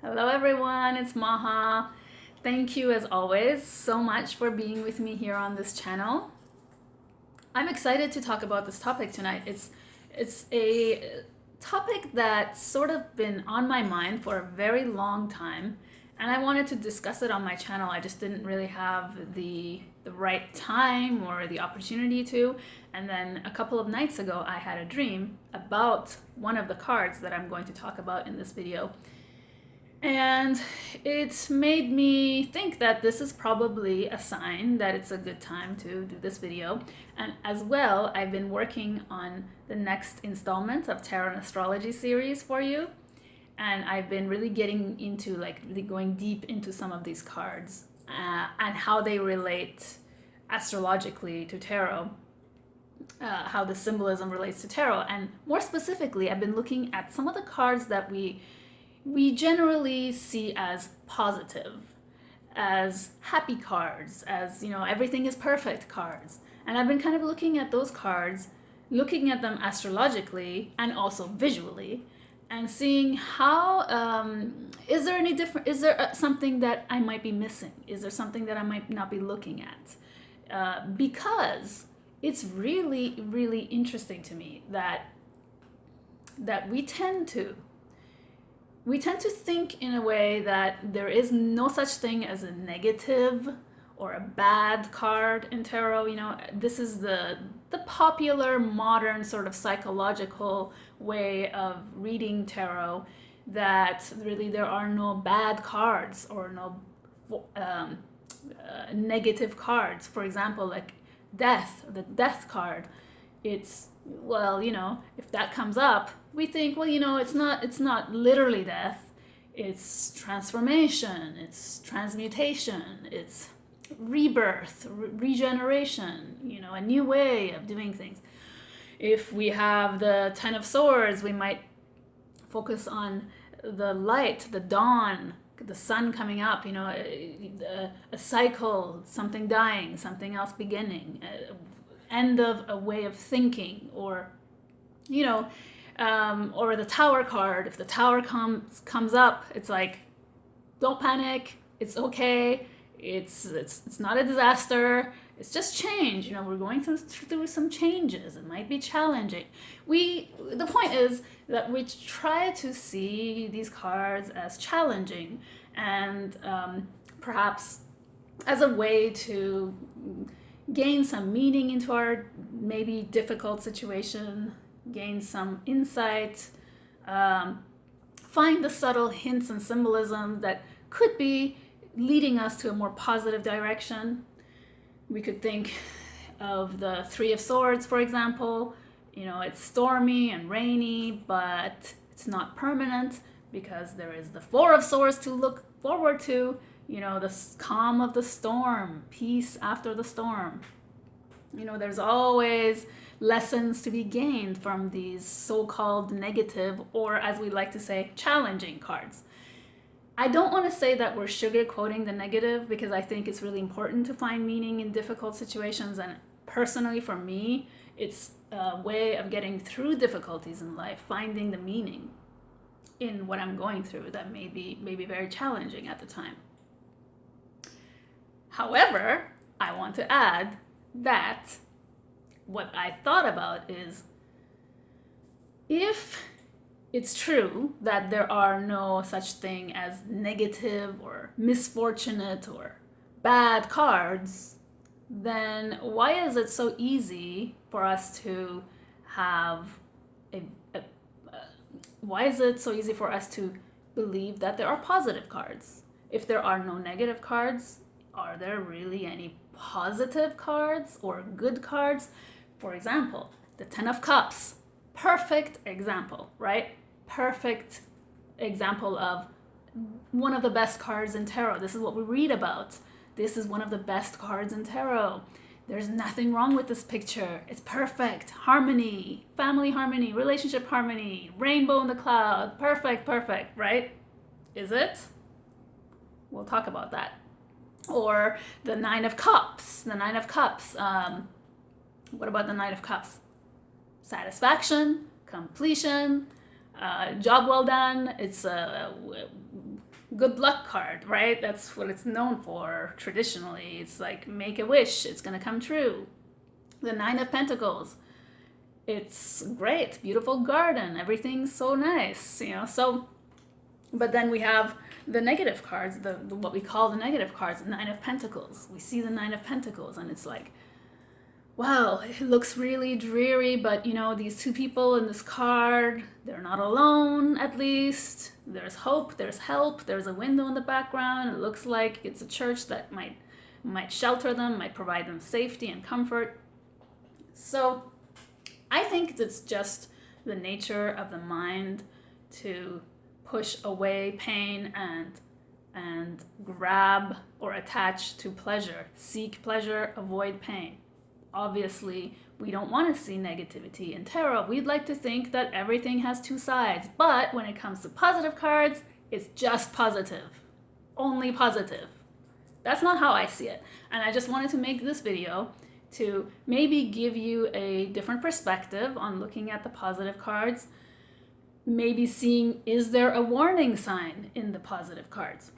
Hello, everyone. It's Maha. Thank you, as always, so much for being with me here on this channel. I'm excited to talk about this topic tonight. It's a topic that's sort of been on my mind for a very long time, and I wanted to discuss it on my channel. I just didn't really have the right time or the opportunity to. And then a couple of nights ago, I had a dream about one of the cards that I'm going to talk about in this video. And it made me think that this is probably a sign that it's a good time to do this video. And as well, I've been working on the next installment of Tarot and Astrology series for you. And I've been really getting into, really going deep into some of these cards and how they relate astrologically to tarot. How the symbolism relates to tarot. And more specifically, I've been looking at some of the cards that we generally see as positive, as happy cards, as, everything is perfect cards. And I've been kind of looking at those cards, looking at them astrologically and also visually, and seeing how, is there any different, is there something that I might be missing? Is there something that I might not be looking at? Because it's really, really interesting to me that we tend to think in a way that there is no such thing as a negative or a bad card in tarot. This is the popular modern sort of psychological way of reading tarot, that really there are no bad cards or no negative cards. For example, like death, the death card. It's, well, if that comes up, we think, well, it's not literally death. It's transformation, it's transmutation, it's rebirth, regeneration, a new way of doing things. If we have the Ten of Swords, we might focus on the light, the dawn, the sun coming up, a cycle, something dying, something else beginning, end of a way of thinking, or or the Tower card. If the Tower comes up, it's like, don't panic, it's okay, it's not a disaster, it's just change. We're going through some changes. It might be challenging. The point is that we try to see these cards as challenging, and perhaps as a way to gain some meaning into our maybe difficult situation, gain some insight, find the subtle hints and symbolism that could be leading us to a more positive direction. We could think of the Three of Swords, for example. It's stormy and rainy, but it's not permanent, because there is the Four of Swords to look forward to. The calm of the storm, peace after the storm. There's always lessons to be gained from these so-called negative, or as we like to say, challenging cards. I don't want to say that we're sugarcoating the negative, because I think it's really important to find meaning in difficult situations. And personally, for me, it's a way of getting through difficulties in life, finding the meaning in what I'm going through that may be very challenging at the time. However, I want to add that what I thought about is, if it's true that there are no such thing as negative or misfortunate or bad cards, then why is it so easy for us to have why is it so easy for us to believe that there are positive cards? If there are no negative cards, are there really any positive cards or good cards? For example, the Ten of Cups. Perfect example, right? Perfect example of one of the best cards in tarot. This is what we read about. This is one of the best cards in tarot. There's nothing wrong with this picture. It's perfect. Harmony, family harmony, relationship harmony, rainbow in the cloud. Perfect, perfect, right? Is it? We'll talk about that. Or the Nine of Cups. The Nine of Cups. What about the Knight of Cups? Satisfaction, completion, job well done. It's good luck card, right? That's what it's known for traditionally. It's like make a wish, it's gonna come true. The Nine of Pentacles, it's great, beautiful garden, everything's so nice, you know. So, but then we have the negative cards, the what we call the negative cards, the Nine of Pentacles. We see the Nine of Pentacles, and it's like, wow, it looks really dreary, but you know, these two people in this card, they're not alone, at least. There's hope, there's help, there's a window in the background. It looks like it's a church that might shelter them, might provide them safety and comfort. So I think it's just the nature of the mind to push away pain and grab or attach to pleasure, seek pleasure, avoid pain. Obviously, we don't want to see negativity in tarot. We'd like to think that everything has two sides, but when it comes to positive cards, it's just positive, only positive. That's not how I see it. And I just wanted to make this video to maybe give you a different perspective on looking at the positive cards, maybe seeing, is there a warning sign in the positive cards?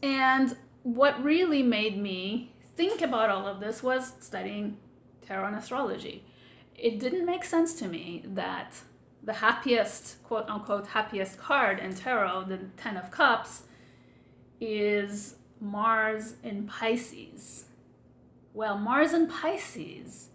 And what really made me think about all of this was studying tarot and astrology. It didn't make sense to me that the happiest, quote unquote, happiest card in tarot, the Ten of Cups, is Mars in Pisces. Well, Mars in Pisces,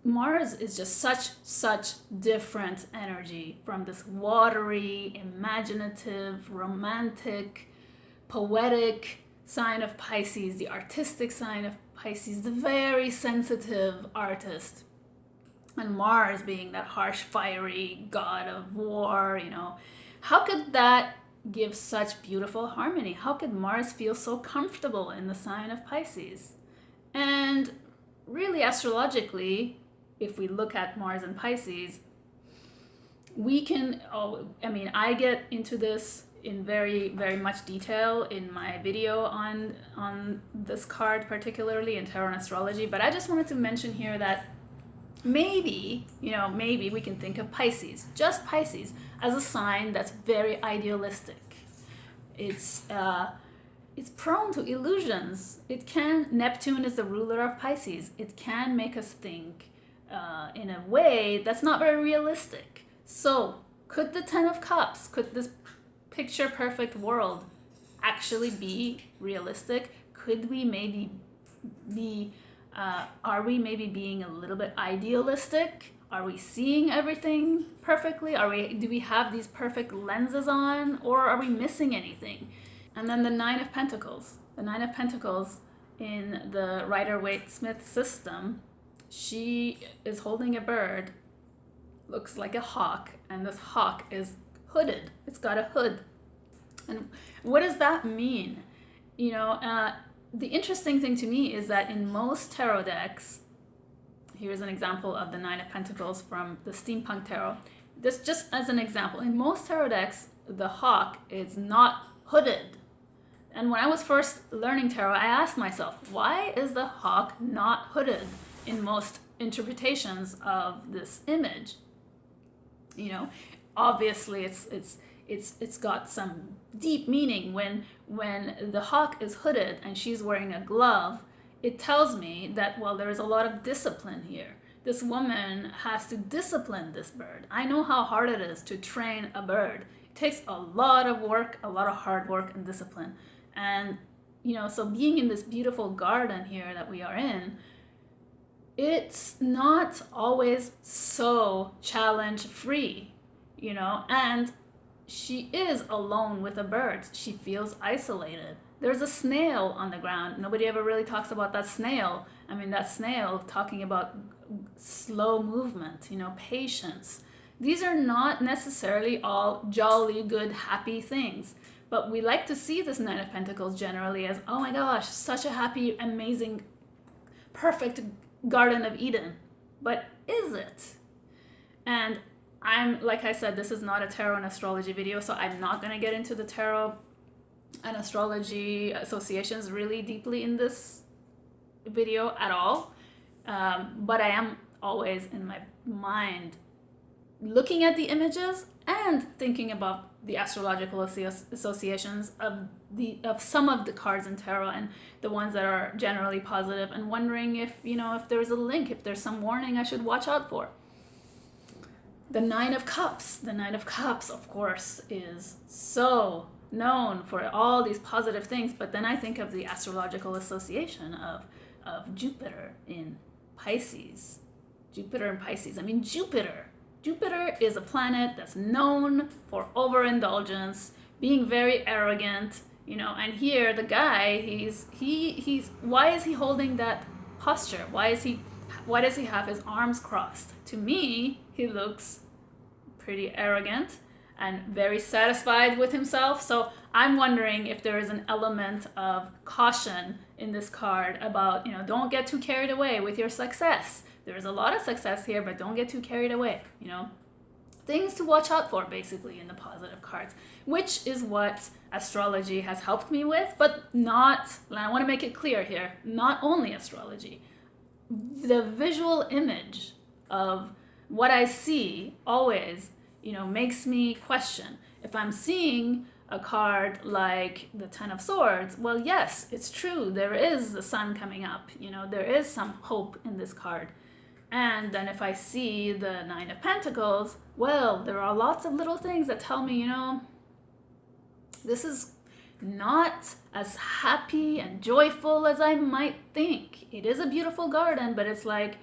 Mars is just such different energy from this watery, imaginative, romantic, poetic sign of Pisces, the artistic sign of Pisces, the very sensitive artist. And Mars being that harsh, fiery god of war, you know. How could that give such beautiful harmony? How could Mars feel so comfortable in the sign of Pisces? And really, astrologically, if we look at Mars and Pisces, we can, I get into this in very, very much detail in my video on this card, particularly in tarot and astrology, but I just wanted to mention here that maybe we can think of Pisces, just Pisces, as a sign that's very idealistic. It's prone to illusions. Neptune is the ruler of Pisces. It can make us think in a way that's not very realistic. So could the Ten of Cups, could this picture perfect world actually be realistic? Could we maybe be, are we maybe being a little bit idealistic? Are we seeing everything perfectly? Do we have these perfect lenses on, or are we missing anything? And then the Nine of Pentacles. The Nine of Pentacles in the Rider-Waite-Smith system, she is holding a bird, looks like a hawk, and this hawk is hooded. It's got a hood. And what does that mean? The interesting thing to me is that in most tarot decks, here's an example of the Nine of Pentacles from the Steampunk Tarot. This just as an example. In most tarot decks, the hawk is not hooded. And when I was first learning tarot, I asked myself, why is the hawk not hooded in most interpretations of this image? Obviously it's got some deep meaning. When the hawk is hooded and she's wearing a glove, it tells me that, well, there is a lot of discipline here. This woman has to discipline this bird. I know how hard it is to train a bird. It takes a lot of work, a lot of hard work and discipline. And, so being in this beautiful garden here that we are in, it's not always so challenge-free, and she is alone with the birds. She feels isolated. There's a snail on the ground. Nobody ever really talks about that snail. That snail talking about slow movement, patience. These are not necessarily all jolly, good, happy things. But we like to see this Nine of Pentacles generally as, oh my gosh, such a happy, amazing, perfect Garden of Eden. But is it? And like I said, this is not a tarot and astrology video, so I'm not going to get into the tarot and astrology associations really deeply in this video at all. But I am always in my mind looking at the images and thinking about the astrological associations of some of the cards in tarot, and the ones that are generally positive, and wondering if, if there's a link, if there's some warning I should watch out for. The Nine of Cups. The Nine of Cups, of course, is so known for all these positive things, but then I think of the astrological association of Jupiter in Pisces. Jupiter in Pisces. I mean, Jupiter is a planet that's known for overindulgence, being very arrogant, and here the guy, he's why is he holding that posture? Why does he have his arms crossed? To me, he looks pretty arrogant and very satisfied with himself. So I'm wondering if there is an element of caution in this card about, don't get too carried away with your success. There's a lot of success here, but don't get too carried away, Things to watch out for, basically, in the positive cards, which is what astrology has helped me with, but not, and I want to make it clear here, not only astrology. The visual image of what I see always, makes me question. If I'm seeing a card like the Ten of Swords, well, yes, it's true. There is the sun coming up. There is some hope in this card. And then if I see the Nine of Pentacles, well, there are lots of little things that tell me, this is not as happy and joyful as I might think. It is a beautiful garden, but it's like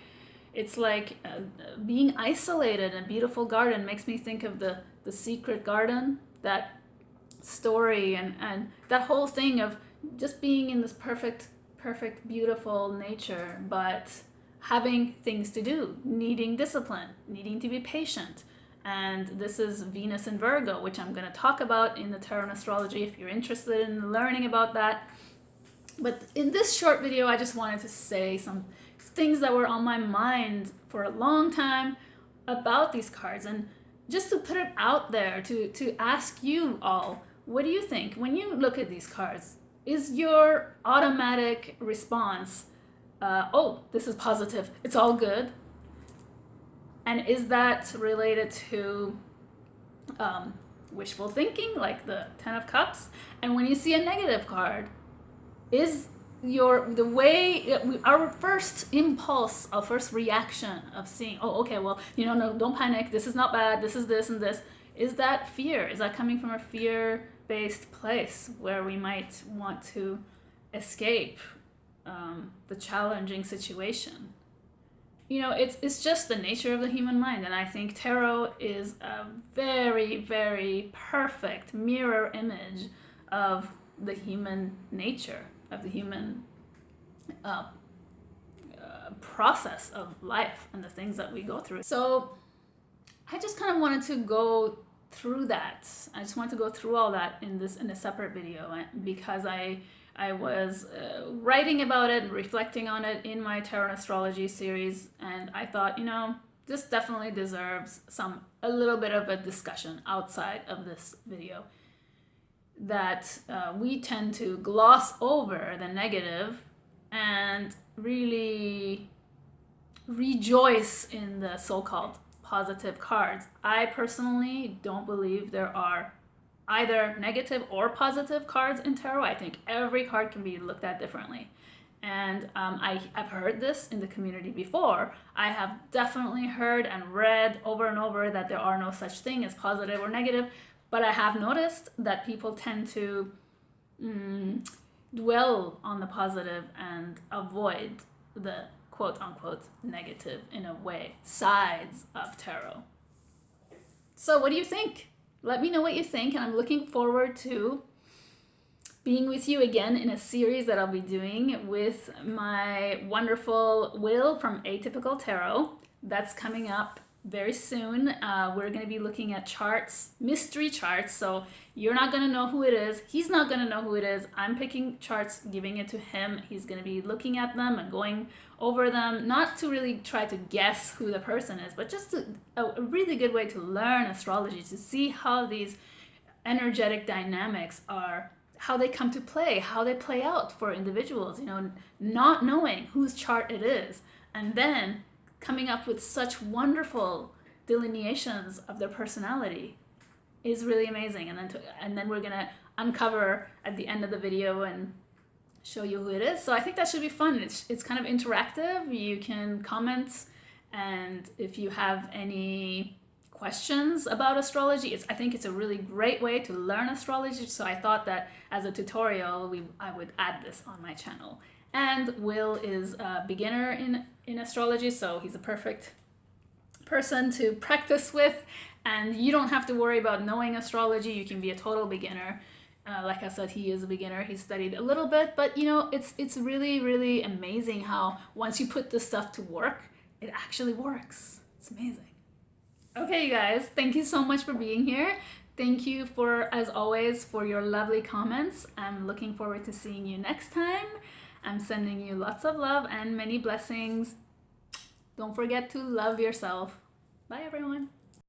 being isolated in a beautiful garden makes me think of the Secret Garden, that story, and that whole thing of just being in this perfect, beautiful nature, but having things to do, needing discipline, needing to be patient. And this is Venus in Virgo, which I'm going to talk about in the Tarot and Astrology if you're interested in learning about that. But in this short video, I just wanted to say some things that were on my mind for a long time about these cards, and just to put it out there to ask you all, what do you think when you look at these cards? Is your automatic response, oh, this is positive, it's all good? And is that related to wishful thinking, like the Ten of Cups? And when you see a negative card, is our first impulse, our first reaction of seeing, oh, okay, well, no, don't panic, this is not bad, this is this and this, is that fear? Is that coming from a fear-based place where we might want to escape the challenging situation? It's just the nature of the human mind, and I think tarot is a very, very perfect mirror image of the human nature, of the human process of life and the things that we go through. So I just kind of wanted to go through that. I just wanted to go through all that in a separate video, because I was writing about it and reflecting on it in my Tarot and Astrology series, and I thought, this definitely deserves a little bit of a discussion outside of this video. That we tend to gloss over the negative and really rejoice in the so-called positive cards. I personally don't believe there are either negative or positive cards in tarot. I think every card can be looked at differently. And I have heard this in the community before. I have definitely heard and read over and over that there are no such thing as positive or negative. But I have noticed that people tend to dwell on the positive and avoid the quote-unquote negative, in a way, sides of tarot. So what do you think? Let me know what you think, and I'm looking forward to being with you again in a series that I'll be doing with my wonderful Will from Atypical Tarot. That's coming up very soon. We're going to be looking at charts, mystery charts, so you're not going to know who it is. He's not going to know who it is. I'm picking charts, giving it to him. He's going to be looking at them and going over them, not to really try to guess who the person is, but just a really good way to learn astrology, to see how these energetic dynamics are, how they come to play, how they play out for individuals, not knowing whose chart it is, and then coming up with such wonderful delineations of their personality. is really amazing. And then we're gonna uncover at the end of the video and show you who it is. So I think that should be fun. It's kind of interactive. You can comment, and if you have any questions about astrology, I think it's a really great way to learn astrology. So I thought that as a tutorial, I would add this on my channel. And Will is a beginner in astrology, so he's a perfect person to practice with, and you don't have to worry about knowing astrology. You can be a total beginner. Like I said, he is a beginner. He's studied a little bit, but you know, it's really, really amazing how once you put this stuff to work, it actually works. It's amazing. Okay, you guys, thank you so much for being here. Thank you for, as always, for your lovely comments. I'm looking forward to seeing you next time. I'm sending you lots of love and many blessings. Don't forget to love yourself. Bye, everyone.